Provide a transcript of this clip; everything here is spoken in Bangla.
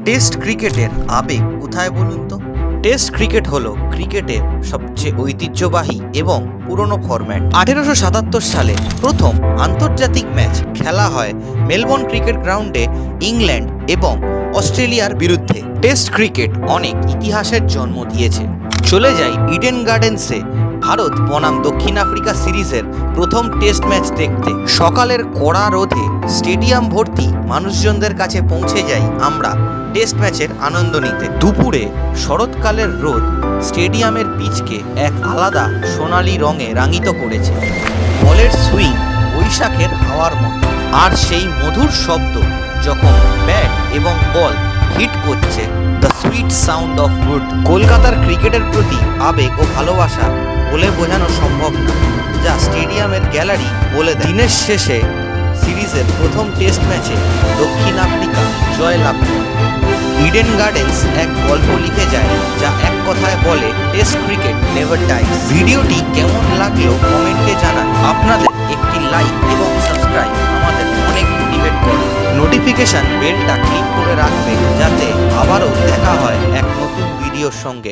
টেস্ট ক্রিকেটের আবেগ কোথায় বলুন তো? টেস্ট ক্রিকেট হলো ক্রিকেটের সবচেয়ে ঐতিহ্যবাহী এবং পুরনো ফরম্যাট। 1877 সালে প্রথম আন্তর্জাতিক ম্যাচ খেলা হয় মেলবোর্ন ক্রিকেট গ্রাউন্ডে ইংল্যান্ড এবং অস্ট্রেলিয়ার বিরুদ্ধে। টেস্ট ক্রিকেট অনেক ইতিহাসের জন্ম দিয়েছে। চলে যাই ইডেন গার্ডেন্সে ভারত বনাম দক্ষিণ আফ্রিকা সিরিজের প্রথম টেস্ট ম্যাচ দেখতে। সকালের কড়া রোদে স্টেডিয়াম ভর্তি মানুষজনদের কাছে পৌঁছে যাই আমরা টেস্ট ম্যাচের আনন্দ নিতে। দুপুরে শরৎকালের রোদ স্টেডিয়ামের পিচকে এক আলাদা সোনালি রঙে রাঙিত করেছে। বলের সুইং বৈশাখের হাওয়ার মতো, আর সেই মধুর শব্দ যখন ব্যাট এবং বল হিট করছে, the sweet sound of wood. কলকাতার ক্রিকেটের প্রতি আবেগ ও ভালোবাসা বলে বোঝানো সম্ভব না, যা স্টেডিয়ামের গ্যালারি বলে দেয়। দিনের শেষে সিরিজের প্রথম টেস্ট ম্যাচে দক্ষিণ আফ্রিকা জয়লাভ করে। ইডেন গার্ডেন্স এক গল্প লিখে যায়, যা এক কথায় বলে, টেস্ট ক্রিকেট নেভার ডাইজ। ভিডিওটি কেমন লাগলো কমেন্টে জানান। আপনাদের একটি লাইক এবং সাবস্ক্রাইব আমাদের অনেক মোটিভেট করে। নোটিফিকেশন বেলটা ক্লিক করে রাখবেন, যাতে আবারও দেখা হয় এক নতুন ভিডিওর সঙ্গে।